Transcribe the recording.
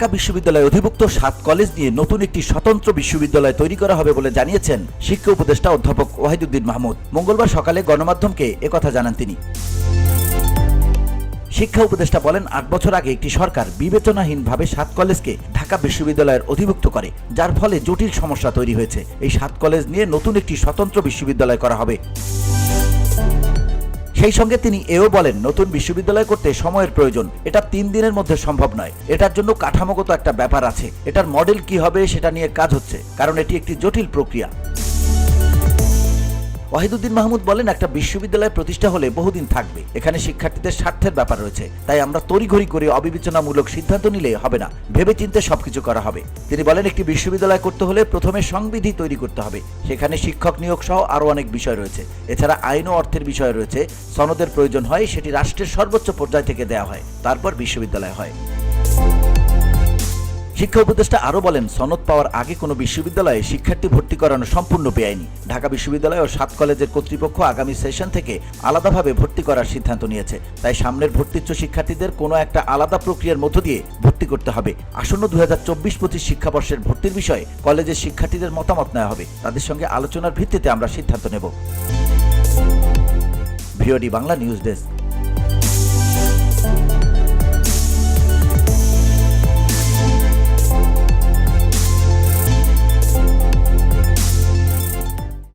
ঢাকা বিশ্ববিদ্যালয়ে অধিভুক্ত 7 কলেজ নিয়ে নতুন একটি স্বতন্ত্র বিশ্ববিদ্যালয় তৈরি করা হবে বলে জানিয়েছেন শিক্ষা উপদেষ্টা অধ্যাপক ওয়াহিদুদ্দিন মাহমুদ। মঙ্গলবার সকালে গণমাধ্যমকে একথা জানান তিনি। শিক্ষা উপদেষ্টা বলেন, 8 বছর আগে একটি সরকার বিবেচনাহীনভাবে 7 কলেজকে ঢাকা বিশ্ববিদ্যালয়ের অধিভুক্ত করে, যার ফলে জটিল সমস্যা তৈরি হয়েছে। এই 7 কলেজ নিয়ে নতুন একটি স্বতন্ত্র বিশ্ববিদ্যালয় করা হবে। সেই সঙ্গে তিনি এও বলেন, নতুন বিশ্ববিদ্যালয় করতে সময়ের প্রয়োজন। এটা 3 দিনের মধ্যে সম্ভব নয়। এটার জন্য কাঠামোগত একটা ব্যাপার আছে। এটার মডেল কি হবে সেটা নিয়ে কাজ হচ্ছে, কারণ এটি একটি জটিল প্রক্রিয়া। ওয়াহিদুদ্দিন মাহমুদ বলেন, একটা বিশ্ববিদ্যালয় প্রতিষ্ঠা হলে বহুদিন থাকবে। এখানে শিক্ষার্থীদের স্বার্থের ব্যাপার রয়েছে, তাই আমরা তড়িঘড়ি করে অবিবেচনামূলক সিদ্ধান্ত নিলে হবে না, ভেবেচিন্তে সবকিছু করা হবে। তিনি বলেন, একটি বিশ্ববিদ্যালয় করতে হলে প্রথমে সংবিধি তৈরি করতে হবে। সেখানে শিক্ষক নিয়োগ সহ আরও অনেক বিষয় রয়েছে। এছাড়া আইন ও অর্থের বিষয় রয়েছে। সনদের প্রয়োজন হয়, সেটি রাষ্ট্রের সর্বোচ্চ পর্যায় থেকে দেওয়া হয়, তারপর বিশ্ববিদ্যালয় হয়। শিক্ষা উপদেষ্টা আরও বলেন, সনদ পাওয়ার আগে কোনো বিশ্ববিদ্যালয়ে শিক্ষার্থী ভর্তি করানো সম্পূর্ণ বেআইনি। ঢাকা বিশ্ববিদ্যালয় ও 7 কলেজের কর্তৃপক্ষ আগামী সেশন থেকে আলাদাভাবে ভর্তি করার সিদ্ধান্ত নিয়েছে। তাই সামনের ভর্তিচ্ছ শিক্ষার্থীদের কোনো একটা আলাদা প্রক্রিয়ার মধ্য দিয়ে ভর্তি করতে হবে। আসন্ন 2024-25 শিক্ষাবর্ষের ভর্তির বিষয়ে কলেজের শিক্ষার্থীদের মতামত নেওয়া হবে। তাদের সঙ্গে আলোচনার ভিত্তিতে আমরা সিদ্ধান্ত নেব। VOD Bangla news desk.